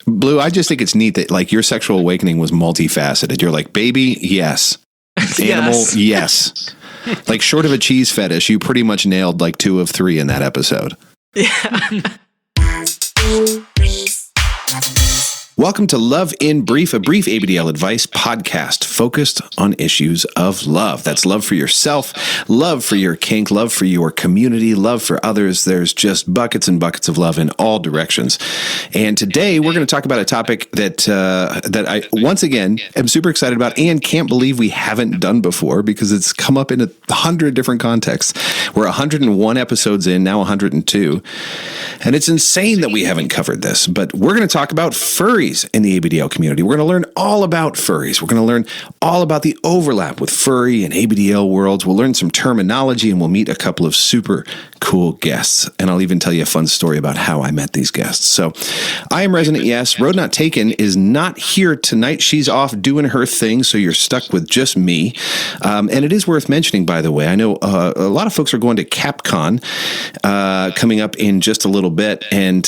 Blue, I just think it's neat that like your sexual awakening was multifaceted. You're like, baby, yes. Animal, yes. Like short of a cheese fetish, you pretty much nailed like 2 of 3 in that episode. Yeah. Welcome to Love in Brief, a brief ABDL advice podcast focused on issues of love. That's love for yourself, love for your kink, love for your community, love for others. There's just buckets and buckets of love in all directions. And today we're going to talk about a topic that I, once again, am super excited about and can't believe we haven't done before because it's come up in 100 different contexts. We're 101 episodes in, now 102. And it's insane that we haven't covered this, but we're going to talk about furries in the ABDL community. We're going to learn all about furries. We're going to learn all about the overlap with furry and ABDL worlds. We'll learn some terminology and we'll meet a couple of super cool guests. And I'll even tell you a fun story about how I met these guests. So I am Resident Yes. Road Not Taken is not here tonight. She's off doing her thing. So you're stuck with just me. And it is worth mentioning, by the way, I know a lot of folks are going to CapCon coming up in just a little bit. And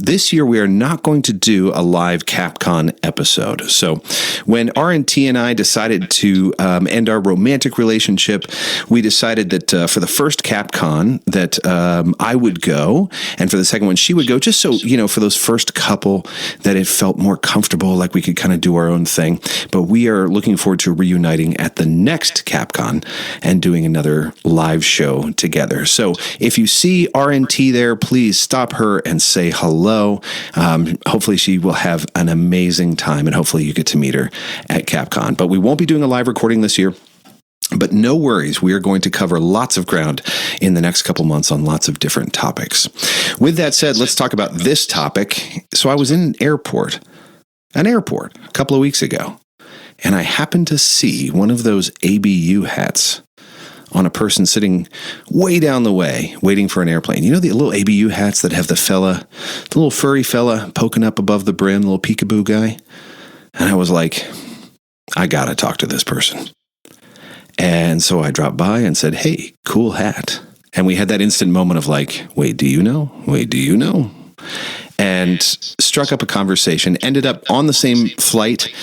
this year we are not going to do a live CapCon episode. So when RNT and I decided to end our romantic relationship, we decided that for the first CapCon that I would go, and for the second one she would go, just so, you know, for those first couple that it felt more comfortable, like we could kind of do our own thing. But we are looking forward to reuniting at the next CapCon and doing another live show together. So if you see RNT there, please stop her and say hello. Hopefully she will have an amazing time, and hopefully you get to meet her at CapCon. But we won't be doing a live recording this year. But no worries, we are going to cover lots of ground in the next couple months on lots of different topics. With that said, let's talk about this topic. So I was in an airport a couple of weeks ago, and I happened to see one of those ABU hats on a person sitting way down the way, waiting for an airplane. You know the little ABU hats that have the little furry fella poking up above the brim, the little peekaboo guy? And I was like, I gotta talk to this person. And so I dropped by and said, hey, cool hat. And we had that instant moment of like, wait, do you know? Wait, do you know? And struck up a conversation, ended up on the same flight,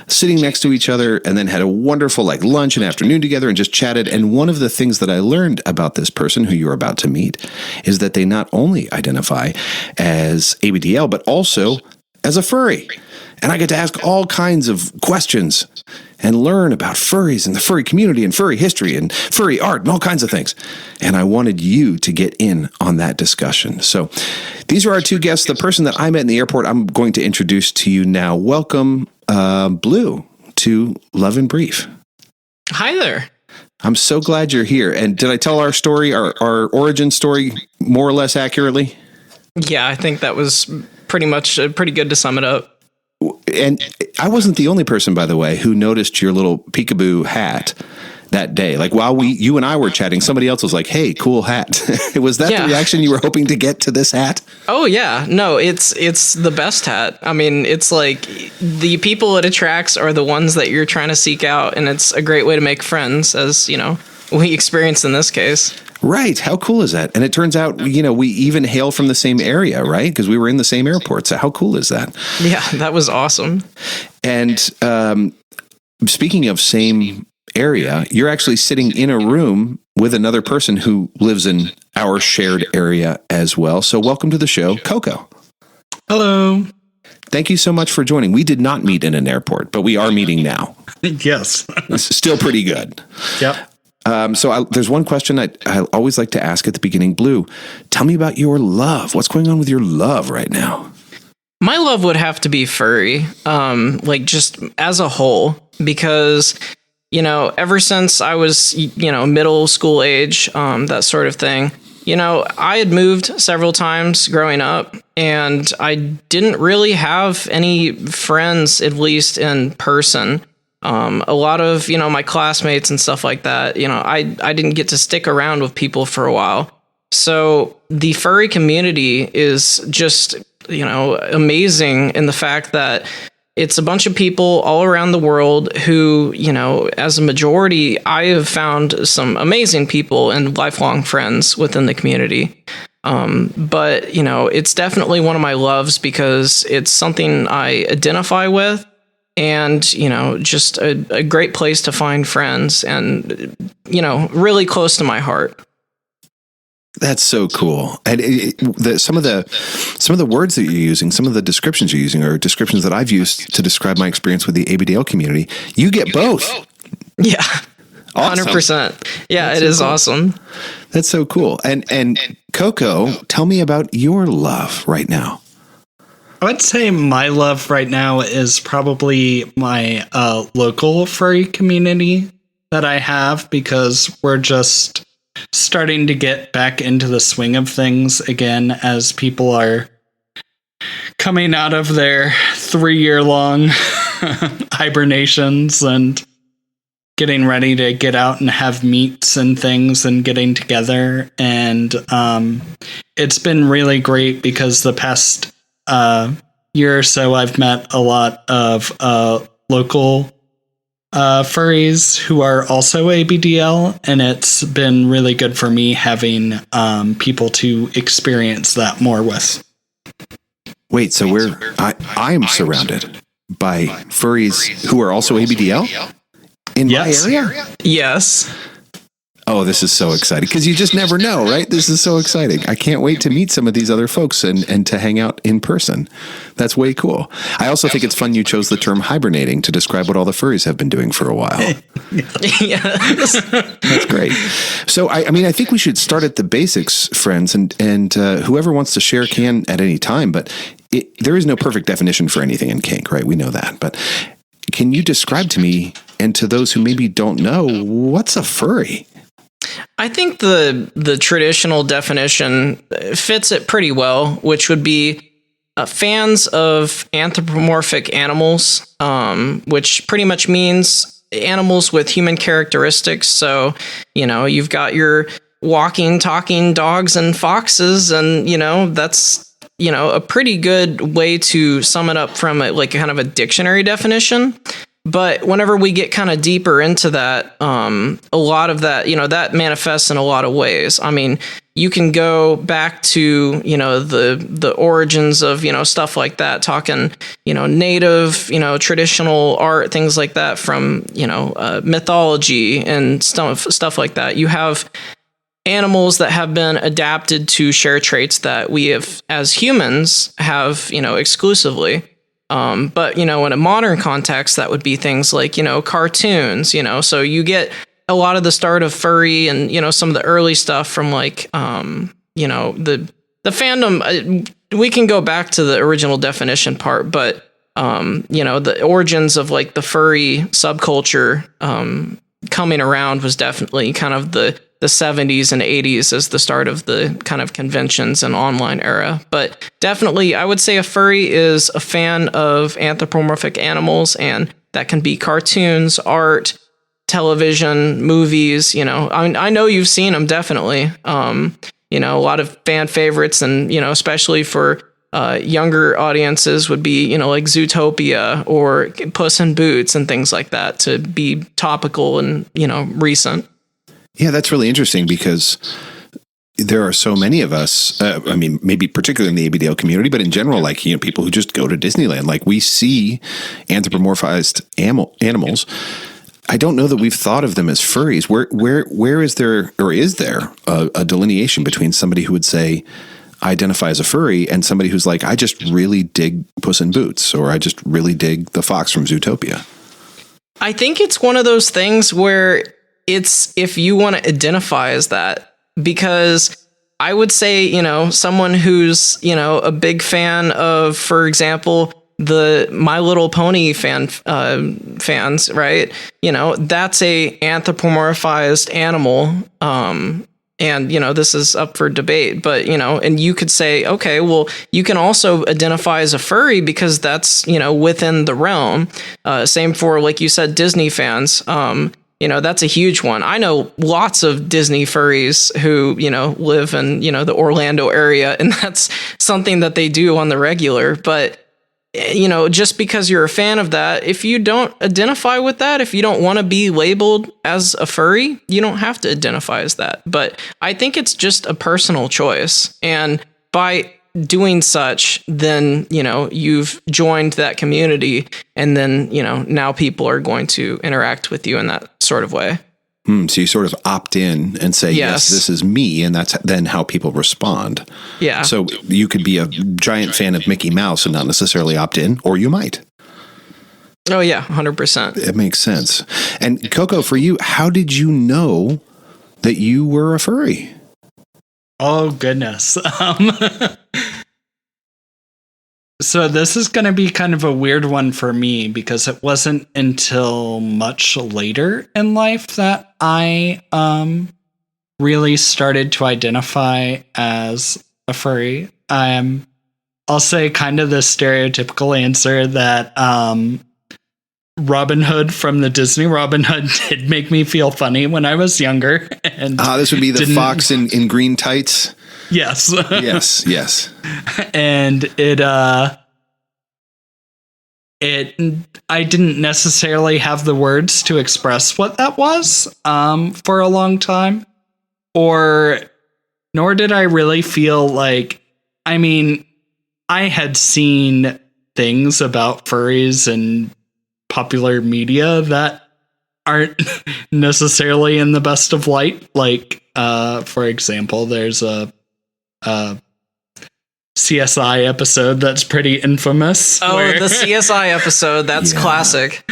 sitting next to each other, and then had a wonderful like lunch and afternoon together and just chatted. And one of the things that I learned about this person who you're about to meet is that they not only identify as ABDL, but also as a furry. And I get to ask all kinds of questions and learn about furries and the furry community and furry history and furry art and all kinds of things. And I wanted you to get in on that discussion. So these are our two guests. The person that I met in the airport, I'm going to introduce to you now. Welcome, Blue, to Love in Brief. Hi there. I'm so glad you're here. And did I tell our story, our origin story, more or less accurately? Yeah, I think that was pretty good to sum it up. And I wasn't the only person, by the way, who noticed your little peekaboo hat that day. Like while you and I were chatting, somebody else was like, hey, cool hat. Was that the reaction you were hoping to get to this hat? Oh, yeah. No, it's the best hat. I mean, it's like the people it attracts are the ones that you're trying to seek out. And it's a great way to make friends, as, you know, we experienced in this case. Right. How cool is that? And it turns out, you know, we even hail from the same area, right? Because we were in the same airport. So how cool is that? Yeah, that was awesome. And speaking of same area, you're actually sitting in a room with another person who lives in our shared area as well. So welcome to the show, Coco. Hello. Thank you so much for joining. We did not meet in an airport, but we are meeting now. Yes. It's still pretty good. Yep. There's one question I always like to ask at the beginning. Blue, tell me about your love. What's going on with your love right now? My love would have to be furry, like just as a whole, because, you know, ever since I was, you know, middle school age, that sort of thing, you know, I had moved several times growing up and I didn't really have any friends, at least in person. A lot of, you know, my classmates and stuff like that, you know, I didn't get to stick around with people for a while. So the furry community is just, you know, amazing in the fact that it's a bunch of people all around the world who, you know, as a majority, I have found some amazing people and lifelong friends within the community. But, it's definitely one of my loves because it's something I identify with, and, just a great place to find friends and, really close to my heart. That's so cool. And some of the words that you're using, some of the descriptions you're using are descriptions that I've used to describe my experience with the ABDL community. You get both. Yeah. Awesome. 100%. Yeah, That's it is cool. awesome. That's so cool. And Coco, tell me about your love right now. I would say my love right now is probably my local furry community that I have, because we're just starting to get back into the swing of things again as people are coming out of their 3-year-long hibernations and getting ready to get out and have meets and things and getting together. And it's been really great because the past year or so I've met a lot of local furries who are also ABDL, and it's been really good for me having people to experience that more with. Wait, so I am surrounded by furries who are also ABDL in my area? Yes. Oh, this is so exciting because you just never know, right? This is so exciting. I can't wait to meet some of these other folks and to hang out in person. That's way cool. I also think it's fun you chose the term hibernating to describe what all the furries have been doing for a while. Yes. That's great. So, I think we should start at the basics, friends, and whoever wants to share can at any time, but there is no perfect definition for anything in kink, right? We know that, but can you describe to me and to those who maybe don't know, what's a furry? I think the traditional definition fits it pretty well, which would be fans of anthropomorphic animals, which pretty much means animals with human characteristics. So, you've got your walking, talking dogs and foxes, and, that's, a pretty good way to sum it up from a kind of a dictionary definition. But whenever we get kind of deeper into that, a lot of that, that manifests in a lot of ways. I mean, you can go back to, the origins of, stuff like that, talking, native, traditional art, things like that from, mythology and stuff like that. You have animals that have been adapted to share traits that we have, as humans, have, exclusively. But, in a modern context, that would be things like, cartoons, so you get a lot of the start of furry and, some of the early stuff from the fandom. We can go back to the original definition part, but, the origins of the furry subculture coming around was definitely kind of the 70s and 80s as the start of the kind of conventions and online era. But definitely, I would say a furry is a fan of anthropomorphic animals, and that can be cartoons, art, television, movies. I know you've seen them, definitely. A lot of fan favorites, and, especially for younger audiences would be, like Zootopia or Puss in Boots and things like that, to be topical and, recent. Yeah, that's really interesting because there are so many of us, maybe particularly in the ABDL community, but in general, people who just go to Disneyland, we see anthropomorphized animals. I don't know that we've thought of them as furries. Where is there, or is there a delineation between somebody who would say, I identify as a furry, and somebody who's like, I just really dig Puss in Boots, or I just really dig the fox from Zootopia? I think it's one of those things where it's if you want to identify as that, because I would say, someone who's, a big fan of, for example, the My Little Pony fans, right? That's a anthropomorphized animal. And, this is up for debate, but, and you could say, okay, well, you can also identify as a furry because that's, within the realm. Same for, like you said, Disney fans. That's a huge one. I know lots of Disney furries who, live in, the Orlando area, and that's something that they do on the regular. But just because you're a fan of that, if you don't identify with that, if you don't want to be labeled as a furry, you don't have to identify as that. But I think it's just a personal choice. And by doing such, then, you've joined that community, and then, now people are going to interact with you in that sort of way. So you sort of opt in and say, yes, this is me. And that's then how people respond. Yeah. So you could be a giant fan of Mickey Mouse and not necessarily opt in, or you might. Oh, yeah, 100%. It makes sense. And Coco, for you, how did you know that you were a furry? Oh, goodness. So this is going to be kind of a weird one for me, because it wasn't until much later in life that I really started to identify as a furry. I'll say kind of the stereotypical answer that Robin Hood from the Disney Robin Hood did make me feel funny when I was younger. And this would be the fox in green tights. Yes. Yes. And I didn't necessarily have the words to express what that was for a long time, nor did I really feel like, I had seen things about furries in popular media that aren't necessarily in the best of light. Like, for example, there's a CSI episode that's pretty infamous. Oh, the CSI episode. That's classic.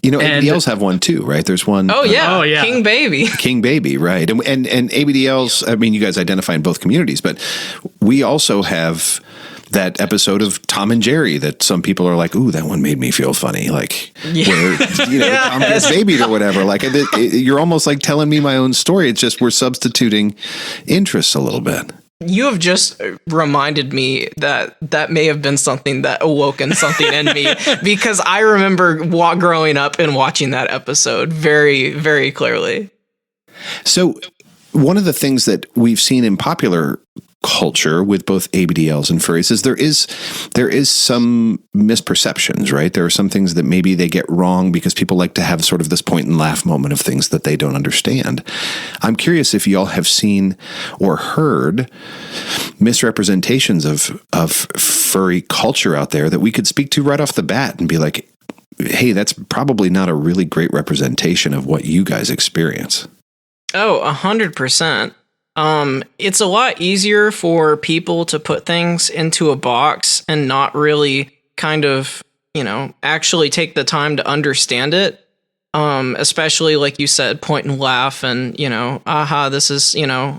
ABDLs have one too, right? There's one. Oh yeah. King Baby, right? And ABDLs, you guys identify in both communities, but we also have that episode of Tom and Jerry that some people are like, ooh, that one made me feel funny. Like, where, Tom gets babied or whatever. Like, you're almost like telling me my own story. It's just we're substituting interests a little bit. You have just reminded me that may have been something that awoken something in me, because I remember growing up and watching that episode very, very clearly. So one of the things that we've seen in popular culture with both ABDLs and furries is there is some misperceptions, right? There are some things that maybe they get wrong because people like to have sort of this point and laugh moment of things that they don't understand. I'm curious if y'all have seen or heard misrepresentations of furry culture out there that we could speak to right off the bat and be like, hey, that's probably not a really great representation of what you guys experience. Oh, 100%. It's a lot easier for people to put things into a box and not really kind of, actually take the time to understand it. Especially like you said, point and laugh and, this is,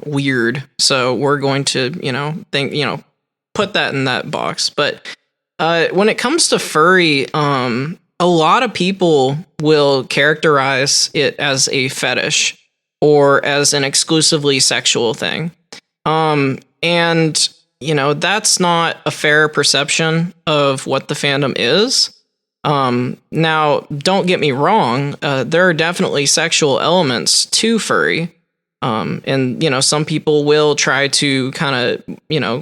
weird. So we're going to, put that in that box. But, when it comes to furry, a lot of people will characterize it as a fetish or as an exclusively sexual thing. And, that's not a fair perception of what the fandom is. Now, don't get me wrong, there are definitely sexual elements to furry. And, some people will try to kind of,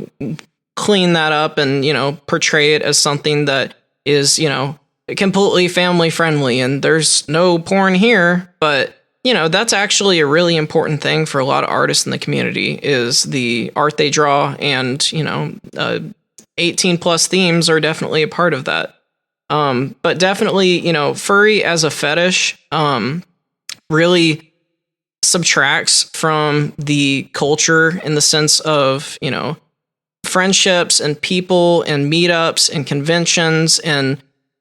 clean that up and, portray it as something that is, completely family friendly and there's no porn here, but that's actually a really important thing for a lot of artists in the community is the art they draw, and 18 plus themes are definitely a part of that. But definitely, furry as a fetish really subtracts from the culture in the sense of, friendships and people and meetups and conventions and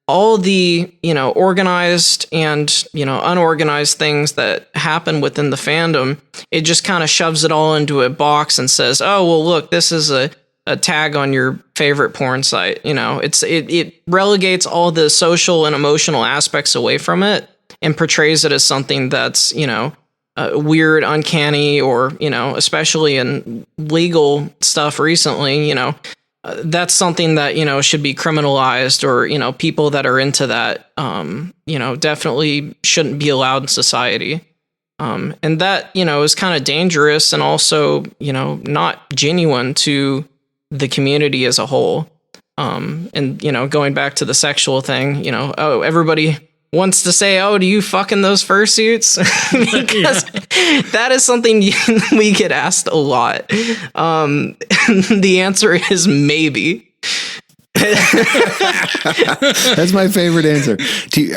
all the, organized and, unorganized things that happen within the fandom. It just kind of shoves it all into a box and says, oh, well, look, this is a tag on your favorite porn site. It relegates all the social and emotional aspects away from it and portrays it as something that's, weird, uncanny, or, especially in legal stuff recently, that's something that, should be criminalized, or, people that are into that, definitely shouldn't be allowed in society. And that, is kind of dangerous and also, not genuine to the community as a whole. And, going back to the sexual thing, oh, everybody wants to say, oh, do you fucking those fursuits? Because that is something we get asked a lot. The answer is maybe. That's my favorite answer.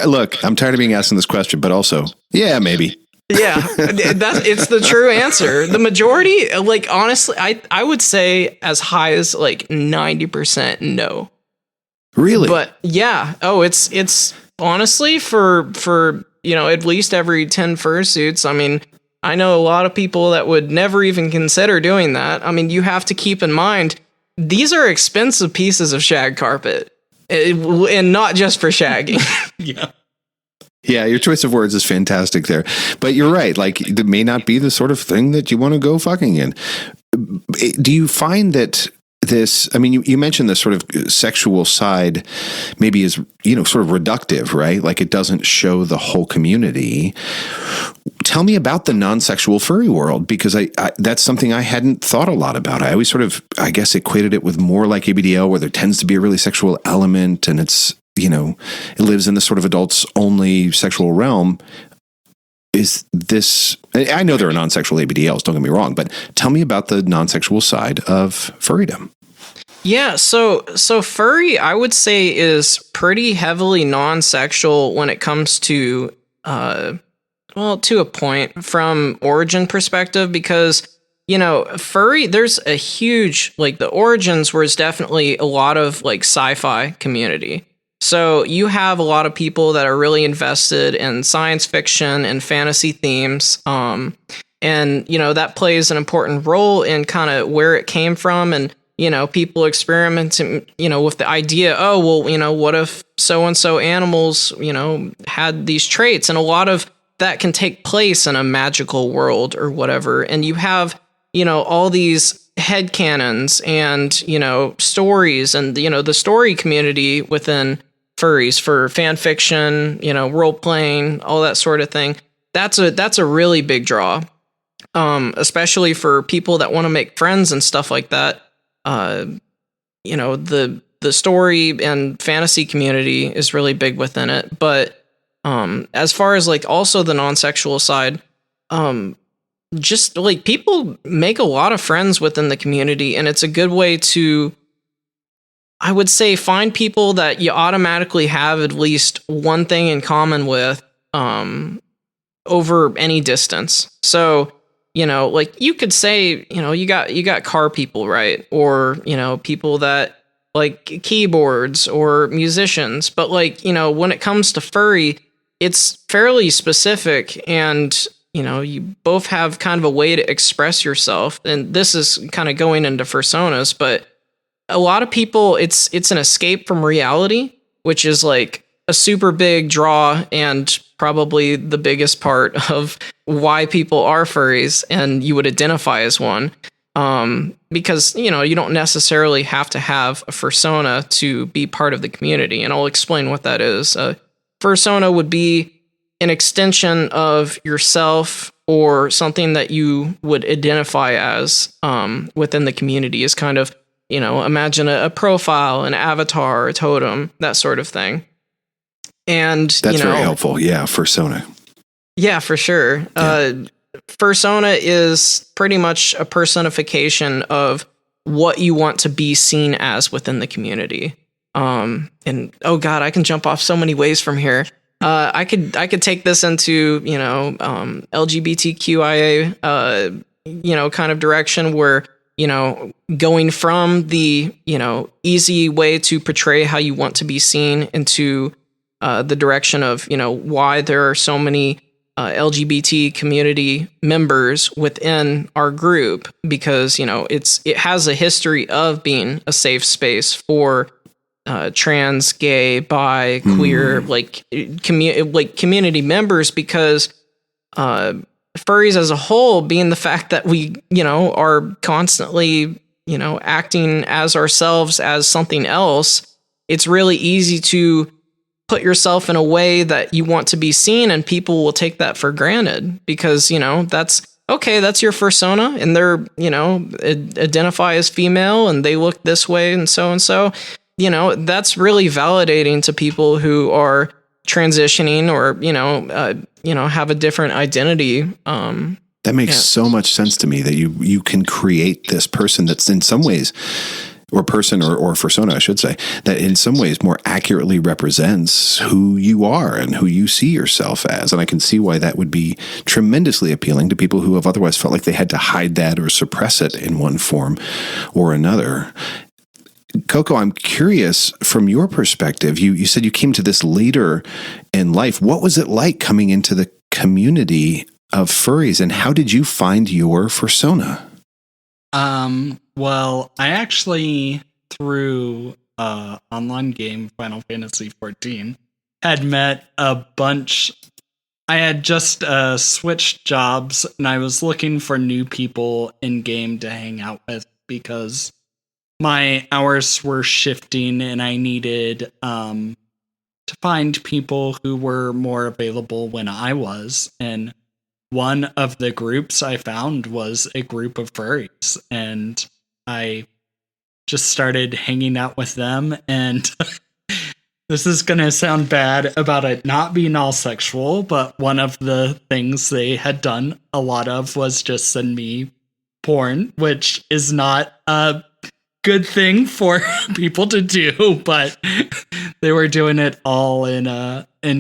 Look, I'm tired of being asked this question, but also, yeah, maybe. Yeah, it's the true answer. The majority, honestly, I would say as high as 90% no. Really? But yeah, it's honestly for at least every 10 fursuits. I mean, I know a lot of people that would never even consider doing that. I mean, you have to keep in mind, these are expensive pieces of shag carpet, and not just for shagging. Yeah. Yeah, your choice of words is fantastic there. But you're right. It may not be the sort of thing that you want to go fucking in. Do you find that you mentioned this sort of sexual side maybe is, sort of reductive, right? Like it doesn't show the whole community. Tell me about the non-sexual furry world, because I that's something I hadn't thought a lot about. I always sort of, I guess, equated it with more like ABDL, where there tends to be a really sexual element and it's, it lives in this sort of adults only sexual realm. Is this, I know there are non-sexual ABDLs, don't get me wrong, but tell me about the non-sexual side of furrydom. Yeah, so furry, I would say, is pretty heavily non-sexual when it comes to, to a point from origin perspective, because, furry, there's a huge, the origins was definitely a lot of sci-fi community. So you have a lot of people that are really invested in science fiction and fantasy themes. And, that plays an important role in kind of where it came from. And, people experimenting, with the idea, oh, well, what if so-and-so animals, had these traits? And a lot of that can take place in a magical world or whatever. And you have, all these headcanons and, stories and, the story community within furries for fan fiction, role playing, all that sort of thing. That's a really big draw, especially for people that want to make friends and stuff like that. The story and fantasy community is really big within it. But as far as also the non-sexual side, just people make a lot of friends within the community, and it's a good way to, I would say, find people that you automatically have at least one thing in common with, over any distance. So, you could say, you got car people, right? Or, people that like keyboards or musicians. But when it comes to furry, it's fairly specific, and, you both have kind of a way to express yourself. And this is kind of going into personas, but a lot of people, it's an escape from reality, which is a super big draw and probably the biggest part of why people are furries and you would identify as one. Because, you don't necessarily have to have a fursona to be part of the community. And I'll explain what that is. Fursona would be an extension of yourself or something that you would identify as within the community, is kind of, imagine a profile, an avatar, a totem, that sort of thing. And that's very helpful. Yeah. Fursona. Yeah, for sure. Yeah. Fursona is pretty much a personification of what you want to be seen as within the community. And oh God, I can jump off so many ways from here. I could take this into, LGBTQIA, kind of direction where, going from the, easy way to portray how you want to be seen into the direction of, why there are so many LGBT community members within our group, because, it has a history of being a safe space for trans, gay, bi, queer, community members, because furries as a whole, being the fact that we, are constantly, acting as ourselves as something else, it's really easy to put yourself in a way that you want to be seen, and people will take that for granted because, that's okay. That's your fursona, and they're, identify as female and they look this way and so. that's really validating to people who are transitioning or, have a different identity. That makes so much sense to me that you can create this person that's in some ways, or person or persona, I should say, that in some ways more accurately represents who you are and who you see yourself as. And I can see why that would be tremendously appealing to people who have otherwise felt like they had to hide that or suppress it in one form or another. Coco, I'm curious from your perspective, you said you came to this later in life. What was it like coming into the community of furries, and how did you find your fursona? Well, I actually, through online game Final Fantasy XIV, had met a bunch. I had just switched jobs, and I was looking for new people in game to hang out with because my hours were shifting, and I needed to find people who were more available when I was. And one of the groups I found was a group of furries, and I just started hanging out with them. And this is going to sound bad about it not being all sexual, but one of the things they had done a lot of was just send me porn, which is not a good thing for people to do, but they were doing it all in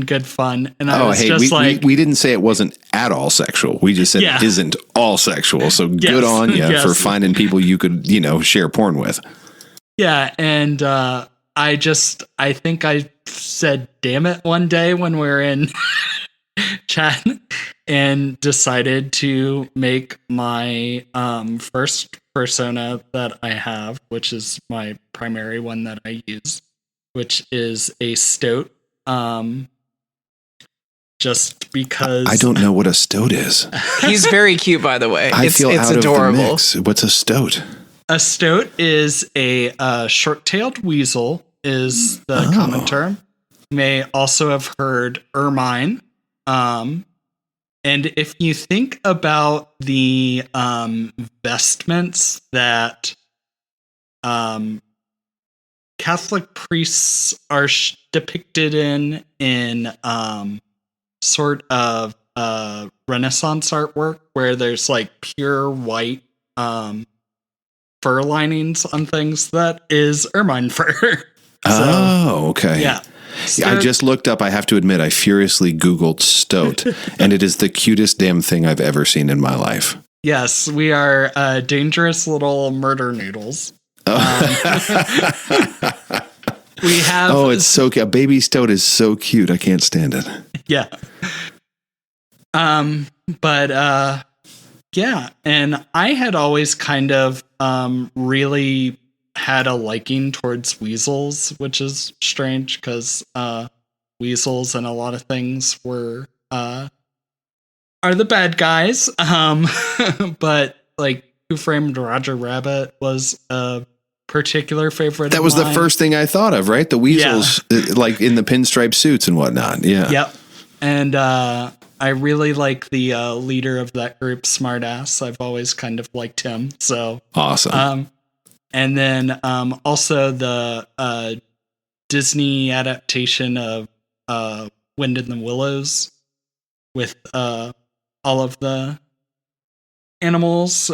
good fun. And I was we didn't say it wasn't at all sexual. We just said it isn't all sexual. So good on you for finding people you could, share porn with. Yeah. And I think I said, damn it, one day when we were in chat, and decided to make my first persona that I have, which is my primary one that I use, which is a stoat. Just because I don't know what a stoat is. He's very cute, by the way. It's out adorable. Of the mix. What's a stoat? A stoat is a short-tailed weasel, is the common term. You may also have heard ermine. And if you think about the vestments that Catholic priests are depicted in sort of Renaissance artwork, where there's like pure white fur linings on things, that is ermine fur. Okay. Yeah. I just looked up, I have to admit, I furiously Googled stoat, and it is the cutest damn thing I've ever seen in my life. Yes, we are dangerous little murder noodles. We have... Oh, it's so cute. A baby stoat is so cute. I can't stand it. Yeah. Yeah, and I had always kind of really had a liking towards weasels, which is strange because weasels and a lot of things are the bad guys. But like Who Framed Roger Rabbit was a particular favorite. That was the first thing I thought of, right? The weasels, like in the pinstripe suits and whatnot. Yeah. Yep. And I really like the leader of that group, Smartass. I've always kind of liked him. So awesome. And then also the Disney adaptation of Wind in the Willows with all of the animals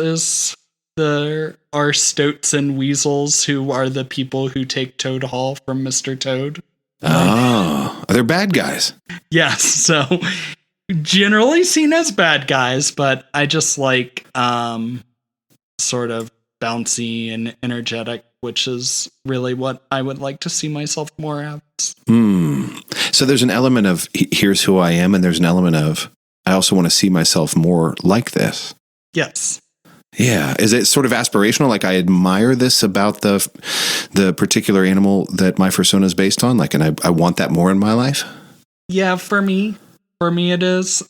are stoats and weasels, who are the people who take Toad Hall from Mr. Toad. Oh, they're bad guys. Yes, so generally seen as bad guys, but I just like sort of bouncy and energetic, which is really what I would like to see myself more at. So there's an element of here's who I am, and there's an element of I also want to see myself more like this. Yes. Yeah. Is it sort of aspirational? Like I admire this about the particular animal that my fursona is based on, like, and I want that more in my life? Yeah, for me it is,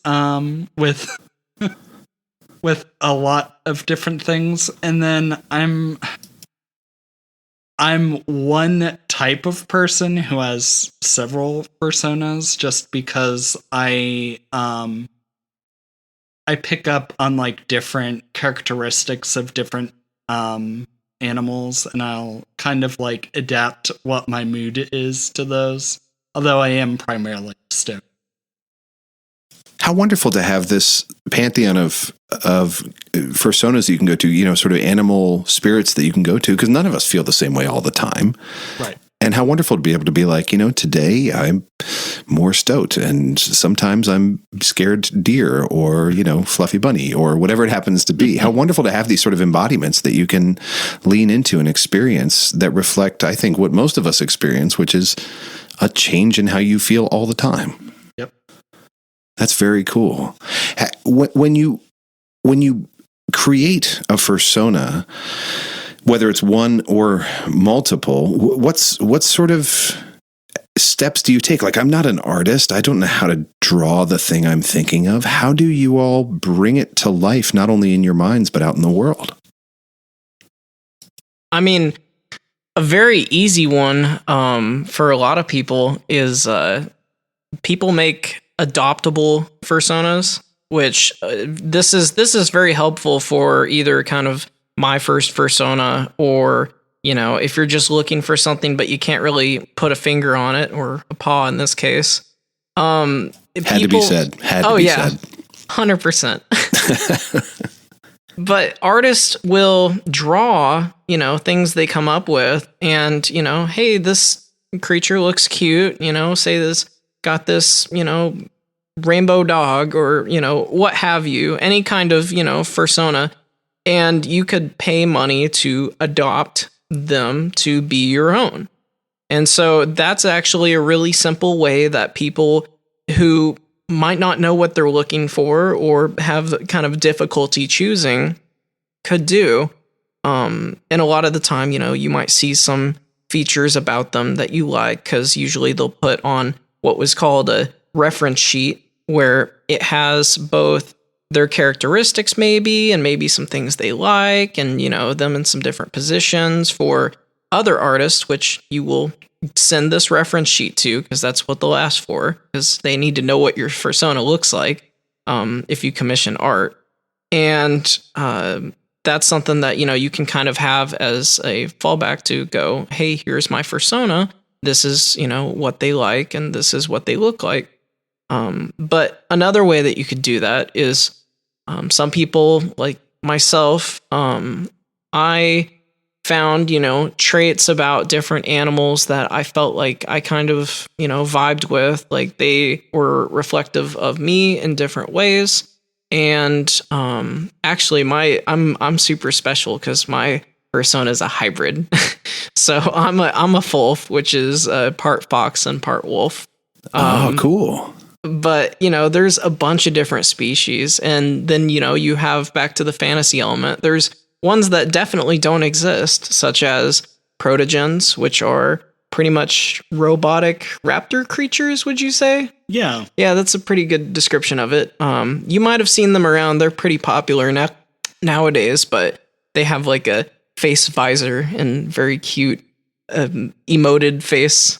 with a lot of different things. And then I'm one type of person who has several personas, just because I pick up on like different characteristics of different animals, and I'll kind of like adapt what my mood is to those. Although I am primarily stoked. How wonderful to have this pantheon of personas that you can go to, sort of animal spirits that you can go to, because none of us feel the same way all the time. Right. And how wonderful to be able to be like, today I'm more stoat, and sometimes I'm scared deer, or, fluffy bunny, or whatever it happens to be. How wonderful to have these sort of embodiments that you can lean into and experience that reflect, I think, what most of us experience, which is a change in how you feel all the time. Yep. That's very cool. When you create a fursona, whether it's one or multiple, what sort of steps do you take? Like, I'm not an artist. I don't know how to draw the thing I'm thinking of. How do you all bring it to life, not only in your minds, but out in the world? I mean, a very easy one for a lot of people is people make adoptable personas, which this is very helpful for either kind of my first persona, or if you're just looking for something but you can't really put a finger on it, or a paw in this case. Had to be said. 100%. But artists will draw, things they come up with, and, hey, this creature looks cute, say this, got this, rainbow dog, or, what have you, any kind of, fursona, and you could pay money to adopt them to be your own. And so that's actually a really simple way that people who might not know what they're looking for, or have kind of difficulty choosing, could do. And a lot of the time, you might see some features about them that you like, because usually they'll put on what was called a reference sheet, where it has both their characteristics maybe, and maybe some things they like, and, them in some different positions for other artists, which you will send this reference sheet to, because that's what they'll ask for, because they need to know what your persona looks like if you commission art. And that's something that, you can kind of have as a fallback to go, hey, here's my persona. This is, what they like, and this is what they look like. But another way that you could do that is some people, like myself, I found, traits about different animals that I felt like I kind of, vibed with, like they were reflective of me in different ways. And actually I'm super special, because my persona is a hybrid. So I'm a wolf, which is part fox and part wolf. Oh, cool. But, there's a bunch of different species. And then, you have, back to the fantasy element, there's ones that definitely don't exist, such as protogens, which are pretty much robotic raptor creatures, would you say? Yeah. Yeah, that's a pretty good description of it. You might have seen them around. They're pretty popular nowadays, but they have like a face visor and very cute emoted face.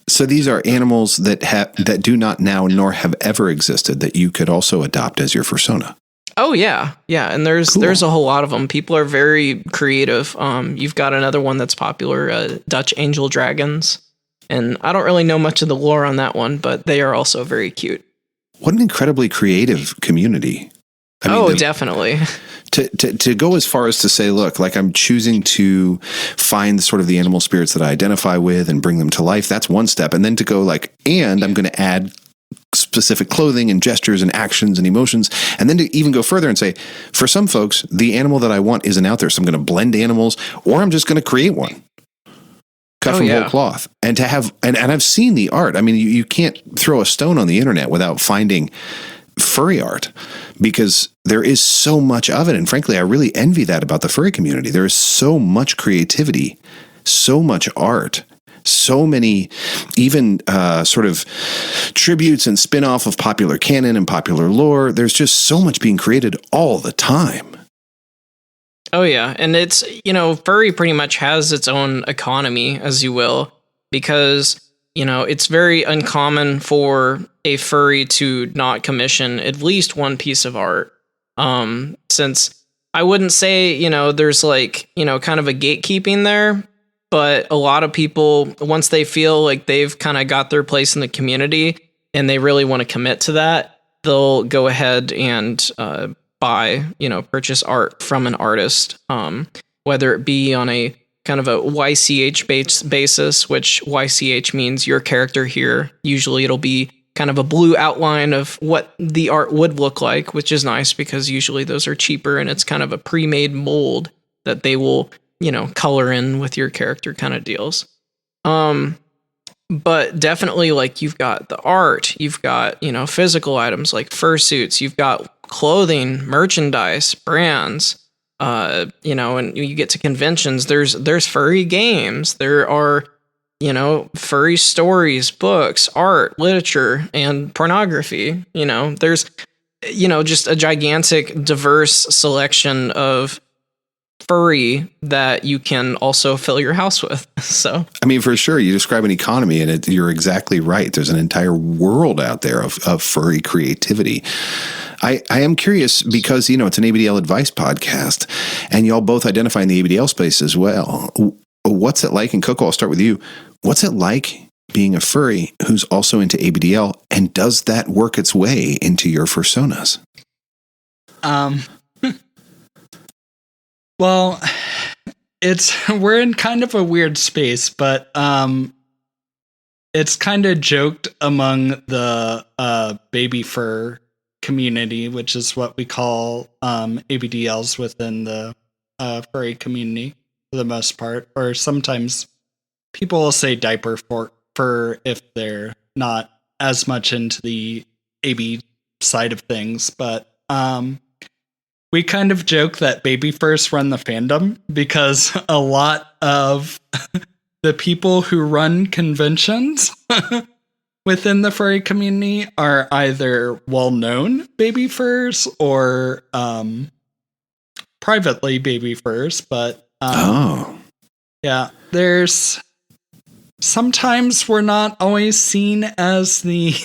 So these are animals that do not now nor have ever existed that you could also adopt as your fursona. Oh yeah, and there's a whole lot of them. People are very creative. You've got another one that's popular, Dutch angel dragons, and I don't really know much of the lore on that one, but they are also very cute. What an incredibly creative community! Definitely. To go as far as to say, look, like I'm choosing to find sort of the animal spirits that I identify with and bring them to life. That's one step. And then to go like, and I'm going to add specific clothing and gestures and actions and emotions. And then to even go further and say, for some folks, the animal that I want isn't out there. So I'm going to blend animals, or I'm just going to create one. Cut from whole cloth. And to have, and I've seen the art. I mean, you can't throw a stone on the internet without finding furry art, because there is so much of it. And frankly, I really envy that about the furry community. There is so much creativity, so much art, so many even sort of tributes and spin-off of popular canon and popular lore. There's just so much being created all the time. Oh yeah, and it's, furry pretty much has its own economy, as you will, because, it's very uncommon for a furry to not commission at least one piece of art. Since I wouldn't say, there's like, kind of a gatekeeping there, but a lot of people, once they feel like they've kind of got their place in the community and they really want to commit to that, they'll go ahead and buy, purchase art from an artist, whether it be on a kind of a YCH basis, which YCH means your character here. Usually it'll be kind of a blue outline of what the art would look like, which is nice because usually those are cheaper and it's kind of a pre-made mold that they will, color in with your character kind of deals. But definitely, like, you've got the art, you've got, physical items like fursuits, you've got clothing, merchandise, brands, and you get to conventions, there's furry games, there are, furry stories, books, art, literature, and pornography. There's, just a gigantic, diverse selection of furry that you can also fill your house with. So, I mean, for sure, you describe an economy, and you're exactly right. There's an entire world out there of furry creativity. I am curious because, it's an ABDL advice podcast, and y'all both identify in the ABDL space as well. What's it like, and Coco, I'll start with you. What's it like being a furry who's also into ABDL, and does that work its way into your fursonas? Well, we're in kind of a weird space, but it's kind of joked among the baby fur community, which is what we call ABDLs within the furry community for the most part, or sometimes people will say diaper fur if they're not as much into the AB side of things, but we kind of joke that baby furs run the fandom because a lot of the people who run conventions within the furry community are either well-known baby furs or privately baby furs, but yeah, there's sometimes we're not always seen as the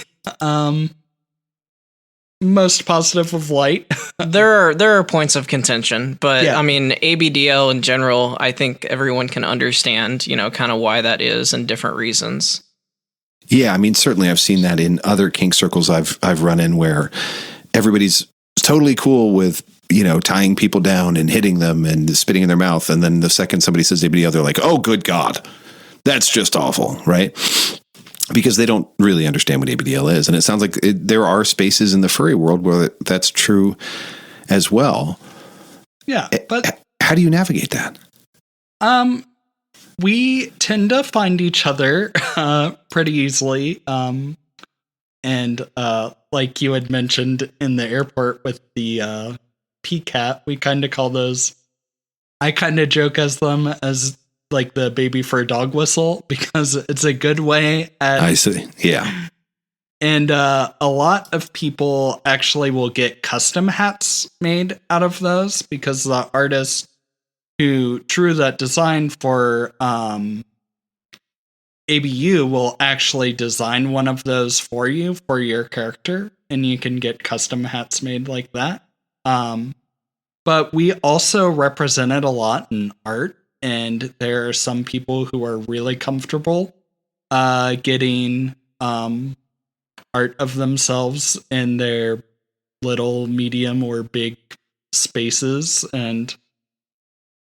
most positive of light. There are points of contention, but yeah. I mean, ABDL in general, I think everyone can understand, kind of why that is and different reasons. Yeah, I mean, certainly I've seen that in other kink circles I've run in where everybody's totally cool with, tying people down and hitting them and spitting in their mouth. And then the second somebody says ABDL, they're like, oh, good God, that's just awful, right? Because they don't really understand what ABDL is. And it sounds like there are spaces in the furry world where that's true as well. Yeah, but how do you navigate that? We tend to find each other pretty easily. And like you had mentioned in the airport with the PCAT, we kind of call those, I kind of joke as them as like the baby fur dog whistle, because it's a good way at, I see. Yeah. And a lot of people actually will get custom hats made out of those because the artist who drew that design for ABU will actually design one of those for you for your character, and you can get custom hats made like that. But we also represent it a lot in art. And there are some people who are really comfortable getting art of themselves in their little, medium, or big spaces. And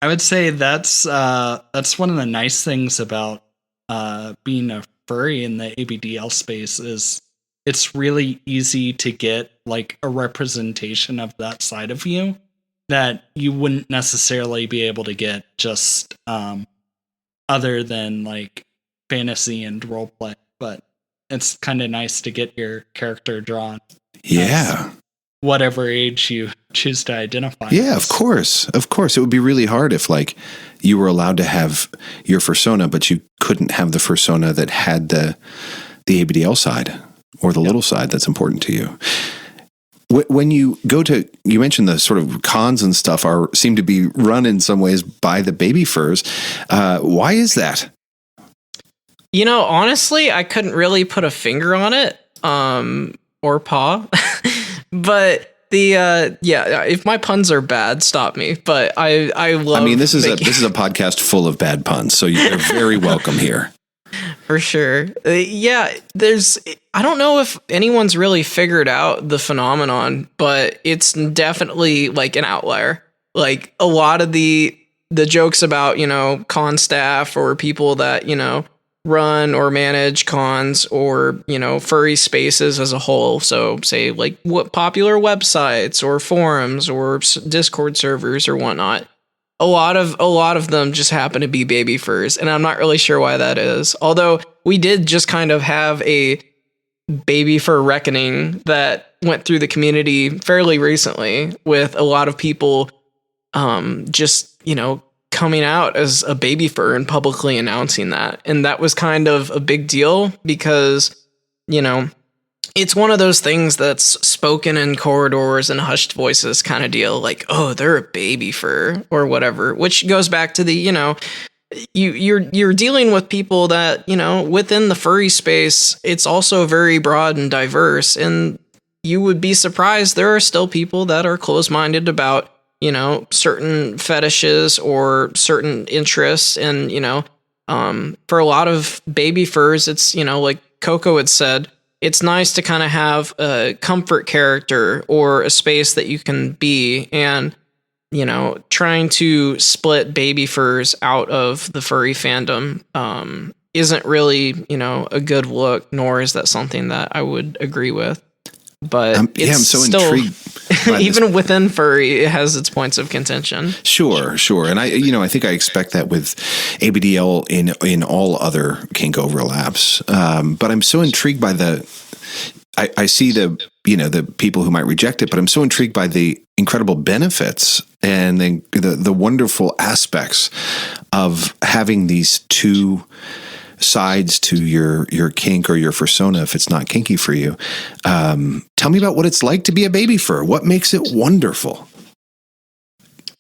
I would say that's one of the nice things about being a furry in the ABDL space is it's really easy to get like a representation of that side of you that you wouldn't necessarily be able to get just other than like fantasy and roleplay. But it's kind of nice to get your character drawn. Yeah. Whatever age you choose to identify. Yeah, of course. Of course. It would be really hard if like you were allowed to have your fursona, but you couldn't have the fursona that had the ABDL side or the little side that's important to you. When you go to, you mentioned the sort of cons and stuff seem to be run in some ways by the baby furs. Why is that? Honestly, I couldn't really put a finger on it, or paw, but if my puns are bad, stop me. But I love. I mean, this is a podcast full of bad puns, so you're very welcome here. For sure. I don't know if anyone's really figured out the phenomenon, but it's definitely like an outlier. Like a lot of the jokes about, con staff or people that, run or manage cons or, furry spaces as a whole. So say like what popular websites or forums or Discord servers or whatnot. A lot of them just happen to be baby furs, and I'm not really sure why that is. Although we did just kind of have a baby fur reckoning that went through the community fairly recently, with a lot of people just coming out as a baby fur and publicly announcing that. And that was kind of a big deal because it's one of those things that's spoken in corridors and hushed voices kind of deal, like, oh, they're a baby fur or whatever, which goes back to the, you're dealing with people that, within the furry space, it's also very broad and diverse. And you would be surprised there are still people that are closed-minded about, certain fetishes or certain interests. And, for a lot of baby furs, it's, like Coco had said, it's nice to kind of have a comfort character or a space that you can be. And, trying to split baby furs out of the furry fandom isn't really, a good look, nor is that something that I would agree with. But I'm so intrigued. Even within furry, it has its points of contention. Sure. And I think I expect that with ABDL in all other kink overlaps. But I'm so intrigued by I see the people who might reject it, but I'm so intrigued by the incredible benefits and the wonderful aspects of having these two sides to your kink or your fursona if it's not kinky for you. Tell me about what it's like to be a baby fur. What makes it wonderful?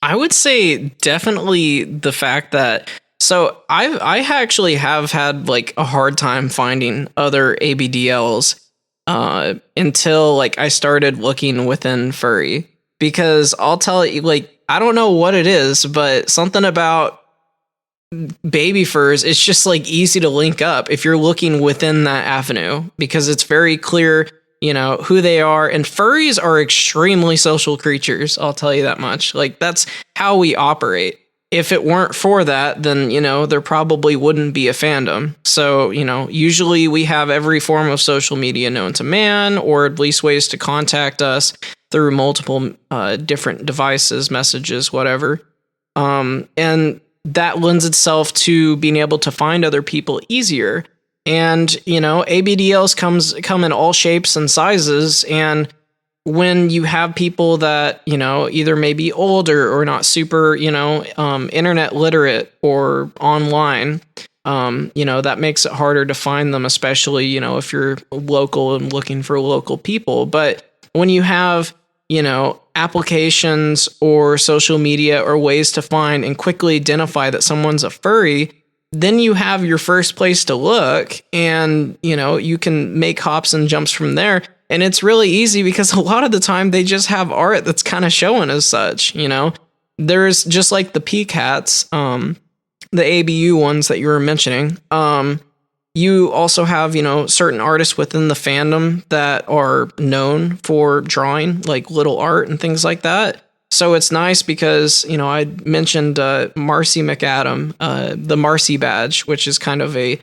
I would say definitely the fact that, so I actually have had like a hard time finding other ABDLs until like I started looking within furry, because I'll tell you, like, I don't know what it is, but something about baby furs, it's just like easy to link up if you're looking within that avenue, because it's very clear, who they are. And furries are extremely social creatures. I'll tell you that much. Like, that's how we operate. If it weren't for that, then, there probably wouldn't be a fandom. So, usually we have every form of social media known to man, or at least ways to contact us through multiple different devices, messages, whatever. And that lends itself to being able to find other people easier. And, ABDLs come in all shapes and sizes. And when you have people that, either may be older or not super, internet literate or online, that makes it harder to find them, especially, if you're local and looking for local people. But when you have, applications or social media or ways to find and quickly identify that someone's a furry, then you have your first place to look, and, you can make hops and jumps from there. And it's really easy because a lot of the time they just have art that's kind of showing as such, There's just like the peak hats, the ABU ones that you were mentioning. You also have, certain artists within the fandom that are known for drawing like little art and things like that. So it's nice because, I mentioned Marcy McAdam, the Marcy badge, which is kind of a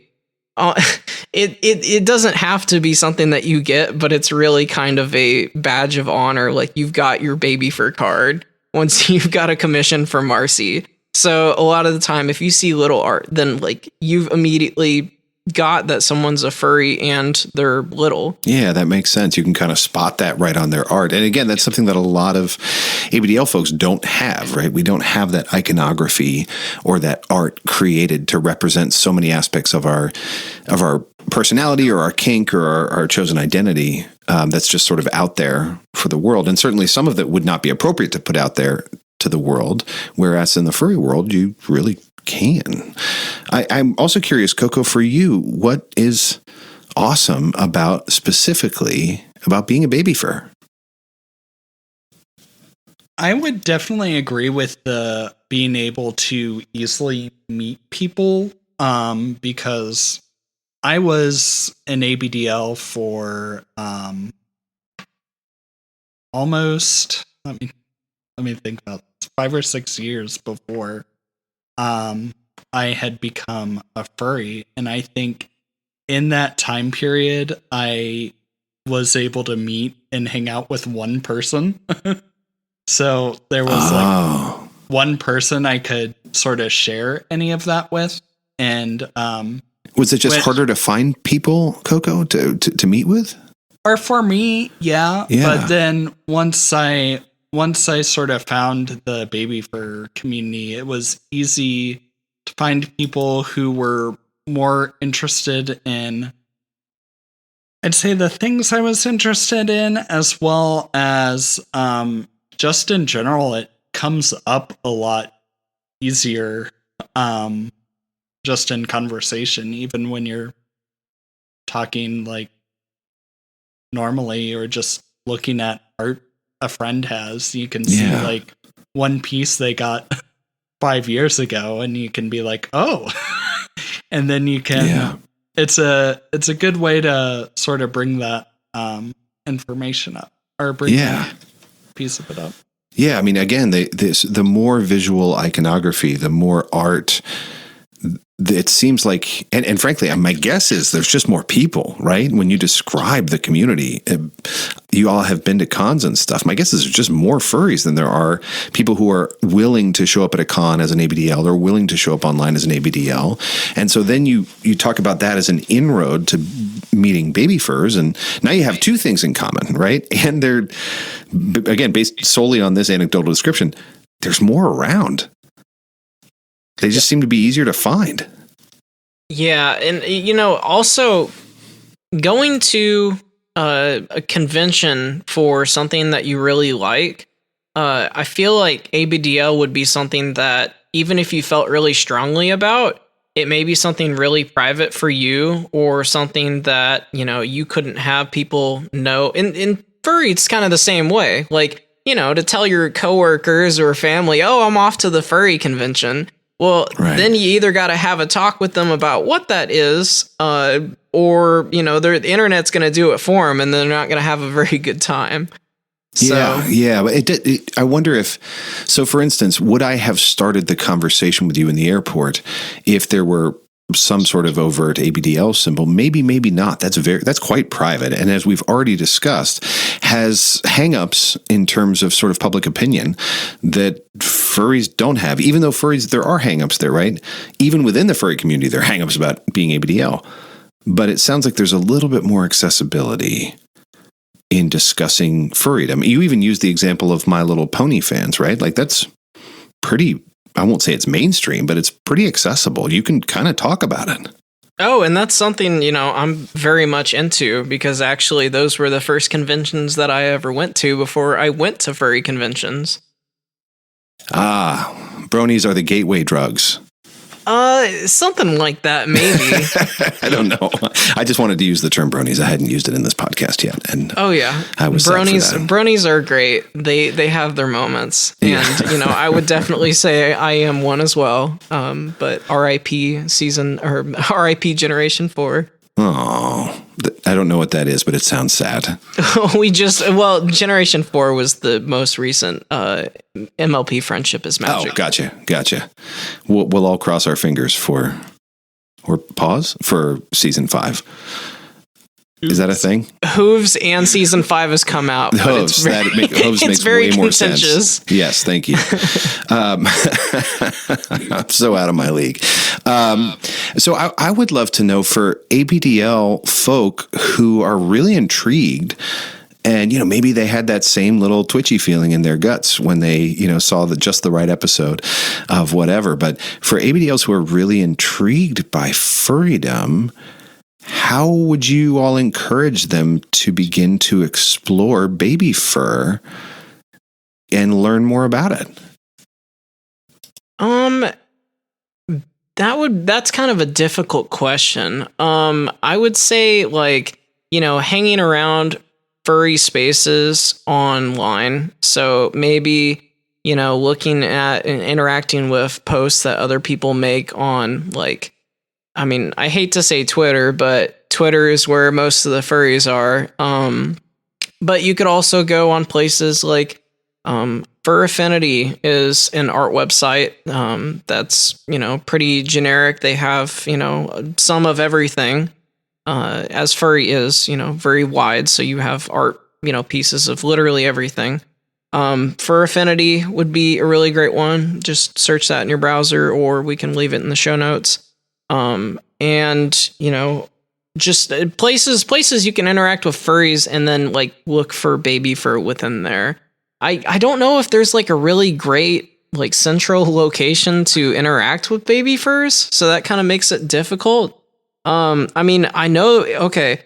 it doesn't have to be something that you get, but it's really kind of a badge of honor. Like, you've got your baby fur card once you've got a commission for Marcy. So a lot of the time, if you see little art, then like you've immediately got that someone's a furry and they're little. Yeah, that makes sense. You can kind of spot that right on their art. And again, that's something that a lot of ABDL folks don't have, right? We don't have that iconography or that art created to represent so many aspects of our personality or our kink or our chosen identity. That's just sort of out there for the world. And certainly some of that would not be appropriate to put out there to the world, whereas in the furry world, you really can. I'm also curious, Coco, for you, what is awesome specifically about being a baby fur? I would definitely agree with the being able to easily meet people, because I was an ABDL for almost, let me think about this, 5 or 6 years before I had become a furry, and I think in that time period I was able to meet and hang out with one person. So there was like one person I could sort of share any of that with. And was it just harder to find people, Coco, to meet with? Or for me, yeah. But then once I sort of found the baby fur community, it was easy to find people who were more interested in, I'd say, the things I was interested in, as well as just in general, it comes up a lot easier just in conversation, even when you're talking like normally or just looking at art a friend has. You can see like one piece they got 5 years ago, and you can be like, oh, and then you can, it's a good way to sort of bring that information up, or bring that piece of it up. Yeah, I mean, again, the more visual iconography, the more art, it seems like, and frankly, my guess is there's just more people, right? When you describe the community, you all have been to cons and stuff. My guess is there's just more furries than there are people who are willing to show up at a con as an ABDL or willing to show up online as an ABDL. And so then you talk about that as an inroad to meeting baby furs, and now you have two things in common, right? And they're, again, based solely on this anecdotal description, there's more around. They just seem to be easier to find. Yeah, and also going to a convention for something that you really like, I feel like ABDL would be something that, even if you felt really strongly about, it may be something really private for you, or something that, you couldn't have people know. In furry, it's kind of the same way. Like, to tell your coworkers or family, oh, I'm off to the furry convention. Well, then you either got to have a talk with them about what that is, or, the internet's going to do it for them, and they're not going to have a very good time. So. Yeah. But I wonder if, so for instance, would I have started the conversation with you in the airport if there were some sort of overt ABDL symbol? Maybe not. That's quite private. And as we've already discussed, has hangups in terms of sort of public opinion that furries don't have. Even though furries, there are hangups there, right? Even within the furry community, there are hangups about being ABDL. But it sounds like there's a little bit more accessibility in discussing furrydom. You even use the example of My Little Pony fans, right? Like, that's pretty, I won't say it's mainstream, but it's pretty accessible. You can kind of talk about it. Oh, and that's something, I'm very much into, because actually those were the first conventions that I ever went to before I went to furry conventions. Bronies are the gateway drugs. Something like that, maybe. I don't know. I just wanted to use the term bronies. I hadn't used it in this podcast yet. And oh yeah, I was bronies are great. They have their moments, and I would definitely say I am one as well. But RIP season, or RIP Generation 4. Oh, I don't know what that is, but it sounds sad. Generation 4 was the most recent MLP Friendship is Magic. Oh, gotcha. We'll all cross our fingers for season 5. Is that a thing? Hooves and season 5 has come out. Hooves. Hooves makes way more sense. Yes, thank you. I'm so out of my league. So I would love to know, for ABDL folk who are really intrigued, and maybe they had that same little twitchy feeling in their guts when they saw just the right episode of whatever. But for ABDLs who are really intrigued by furrydom, how would you all encourage them to begin to explore baby fur and learn more about it? That's kind of a difficult question. I would say, hanging around furry spaces online. So maybe, looking at and interacting with posts that other people make on, like, I mean, I hate to say Twitter, but Twitter is where most of the furries are. But you could also go on places like Fur Affinity is an art website that's, pretty generic. They have, some of everything, as furry is, very wide. So you have art, pieces of literally everything. Fur Affinity would be a really great one. Just search that in your browser, or we can leave it in the show notes. And, just places you can interact with furries and then like look for baby fur within there. I don't know if there's like a really great like central location to interact with baby furs, so that kind of makes it difficult. I mean, I know, okay,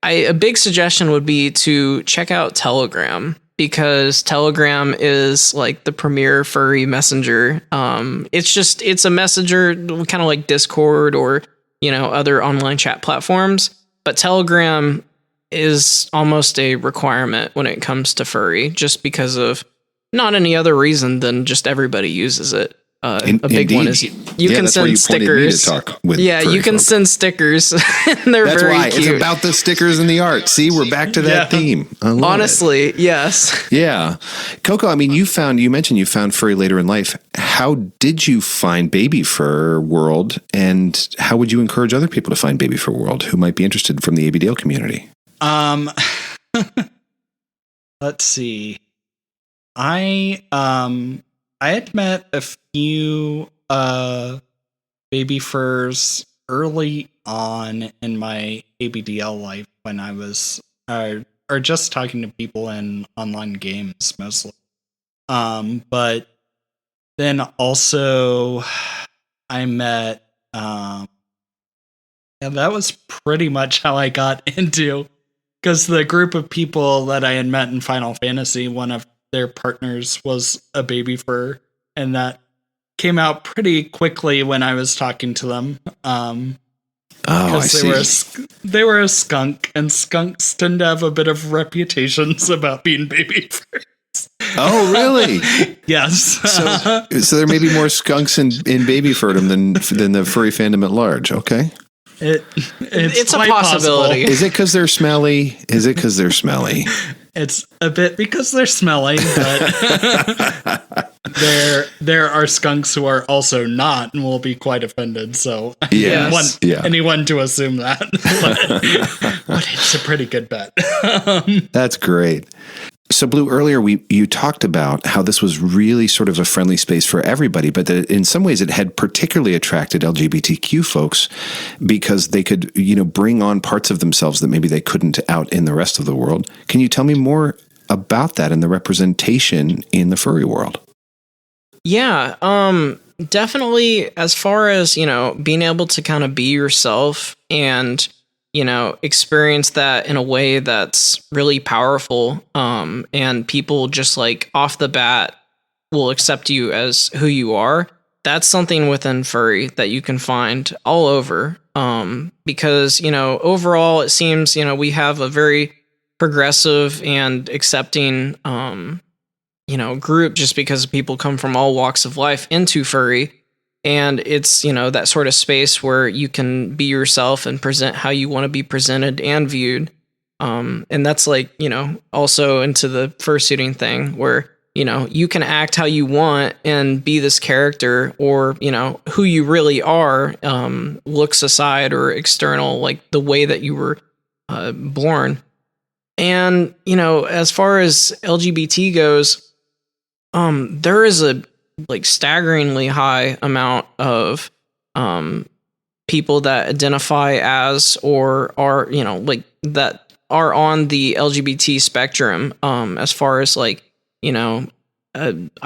a big suggestion would be to check out Telegram, because Telegram is like the premier furry messenger. It's a messenger kind of like Discord or, other online chat platforms, but Telegram is almost a requirement when it comes to furry, just because of not any other reason than just everybody uses it. A big one is you can send stickers. You can send stickers. And they're very cute. It's about the stickers and the art. See, we're back to that theme. Honestly, yes. Yeah. Coco, I mean, you mentioned you found furry later in life. How did you find Baby Fur World, and how would you encourage other people to find Baby Fur World who might be interested from the ABDL community? Let's see. I had met a few baby furs early on in my ABDL life when I was or just talking to people in online games mostly. But then also I met and that was pretty much how I got into, because the group of people that I had met in Final Fantasy, one of their partners was a baby fur, and that came out pretty quickly when I was talking to them. They were a skunk, and skunks tend to have a bit of reputations about being baby furs. Oh, really? Yes. So there may be more skunks in baby furdom than the furry fandom at large. Okay. It's a possibility. Is it because they're smelly? It's a bit because they're smelly, but there are skunks who are also not and will be quite offended. So I don't want anyone to assume that. But it's a pretty good bet. That's great. So, Blue, earlier you talked about how this was really sort of a friendly space for everybody, but that in some ways it had particularly attracted LGBTQ folks because they could, bring on parts of themselves that maybe they couldn't out in the rest of the world. Can you tell me more about that and the representation in the furry world? Yeah, definitely. As far as, being able to kind of be yourself and experience that in a way that's really powerful. And people just like off the bat will accept you as who you are. That's something within furry that you can find all over. Because, overall it seems, we have a very progressive and accepting, group, just because people come from all walks of life into furry. And it's, that sort of space where you can be yourself and present how you want to be presented and viewed. And that's like, also into the fursuiting thing where, you can act how you want and be this character, or, who you really are, looks aside or external, like the way that you were born. And, as far as LGBT goes, there is a staggeringly high amount of people that identify as or are that are on the LGBT spectrum, as far as I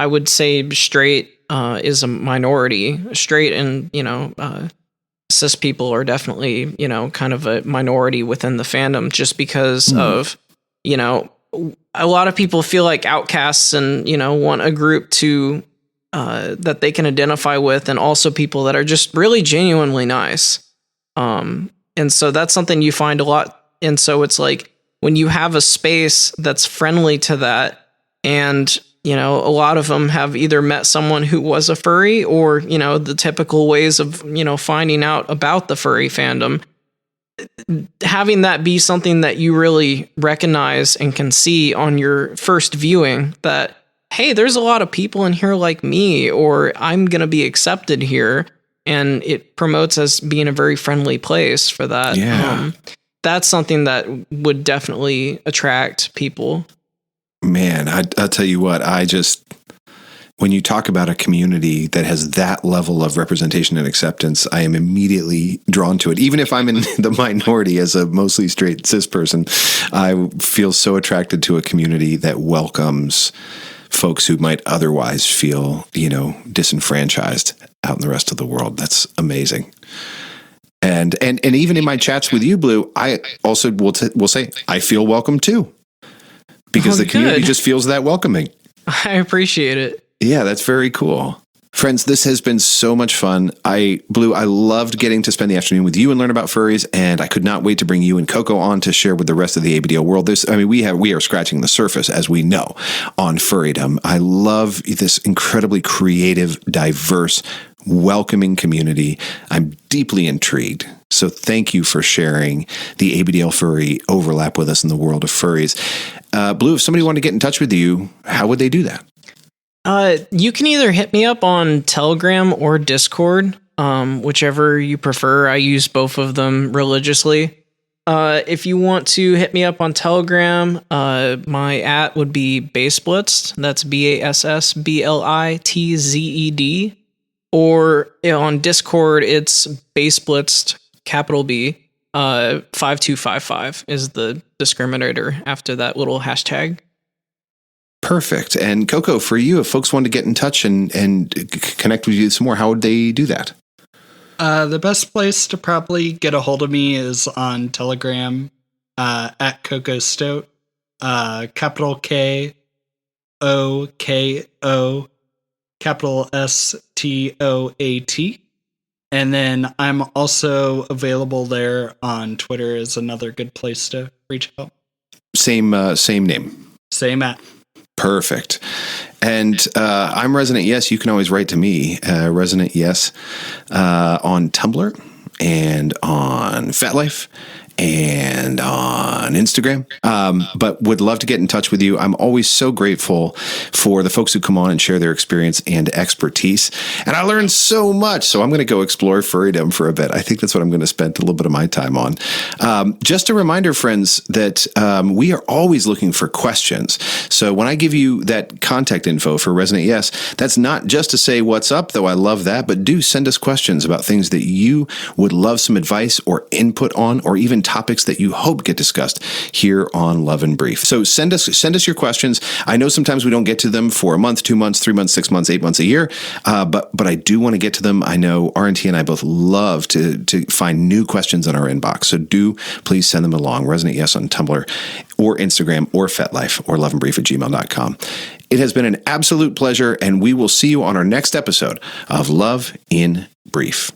would say straight is a minority. Straight and cis people are definitely kind of a minority within the fandom, just because of a lot of people feel like outcasts and want a group to that they can identify with, and also people that are just really genuinely nice. And so that's something you find a lot. And so it's like when you have a space that's friendly to that, and a lot of them have either met someone who was a furry or, the typical ways of, finding out about the furry fandom. Having that be something that you really recognize and can see on your first viewing that, hey, there's a lot of people in here like me, or I'm going to be accepted here. And it promotes as being a very friendly place for that. Yeah. That's something that would definitely attract people. Man, I'll tell you what, when you talk about a community that has that level of representation and acceptance, I am immediately drawn to it. Even if I'm in the minority as a mostly straight cis person, I feel so attracted to a community that welcomes folks who might otherwise feel, disenfranchised out in the rest of the world. That's amazing. And even in my chats with you, Blue, I also will say I feel welcome too, because the community just feels that welcoming. I appreciate it. Yeah, that's very cool. Friends, this has been so much fun. Blue, I loved getting to spend the afternoon with you and learn about furries, and I could not wait to bring you and Coco on to share with the rest of the ABDL world. We are scratching the surface, as we know, on furrydom. I love this incredibly creative, diverse, welcoming community. I'm deeply intrigued. So thank you for sharing the ABDL furry overlap with us in the world of furries. Blue, if somebody wanted to get in touch with you, how would they do that? You can either hit me up on Telegram or Discord, whichever you prefer. I use both of them religiously. If you want to hit me up on Telegram, my @ would be Bassblitzed. That's BASSBLITZED. Or on Discord, it's Bassblitzed, capital B, 5255 is the discriminator after that little hashtag. Perfect. And Coco, for you, if folks want to get in touch and connect with you some more, how would they do that? The best place to probably get a hold of me is on Telegram, at Coco Stout, capital K O K O, capital STOAT. And then I'm also available there on Twitter is another good place to reach out. Same name. Same at. Perfect. And I'm Resonant Yes. You can always write to me, Resonant Yes, on Tumblr and on FatLife and on Instagram. But would love to get in touch with you. I'm always so grateful for the folks who come on and share their experience and expertise. And I learned so much. So I'm going to go explore furrydom for a bit. I think that's what I'm going to spend a little bit of my time on. Just a reminder, friends, that we are always looking for questions. So when I give you that contact info for Resonant Yes, that's not just to say what's up, though I love that, but do send us questions about things that you would love some advice or input on, or even topics that you hope get discussed here on Love and Brief. So send us your questions. I know sometimes we don't get to them for a month, 2 months, 3 months, 6 months, 8 months, a year, but I do want to get to them. I know RNT and I both love to find new questions in our inbox. So do please send them along. Resonant Yes on Tumblr or Instagram or FetLife or loveandbrief@gmail.com. It has been an absolute pleasure, and we will see you on our next episode of Love in Brief.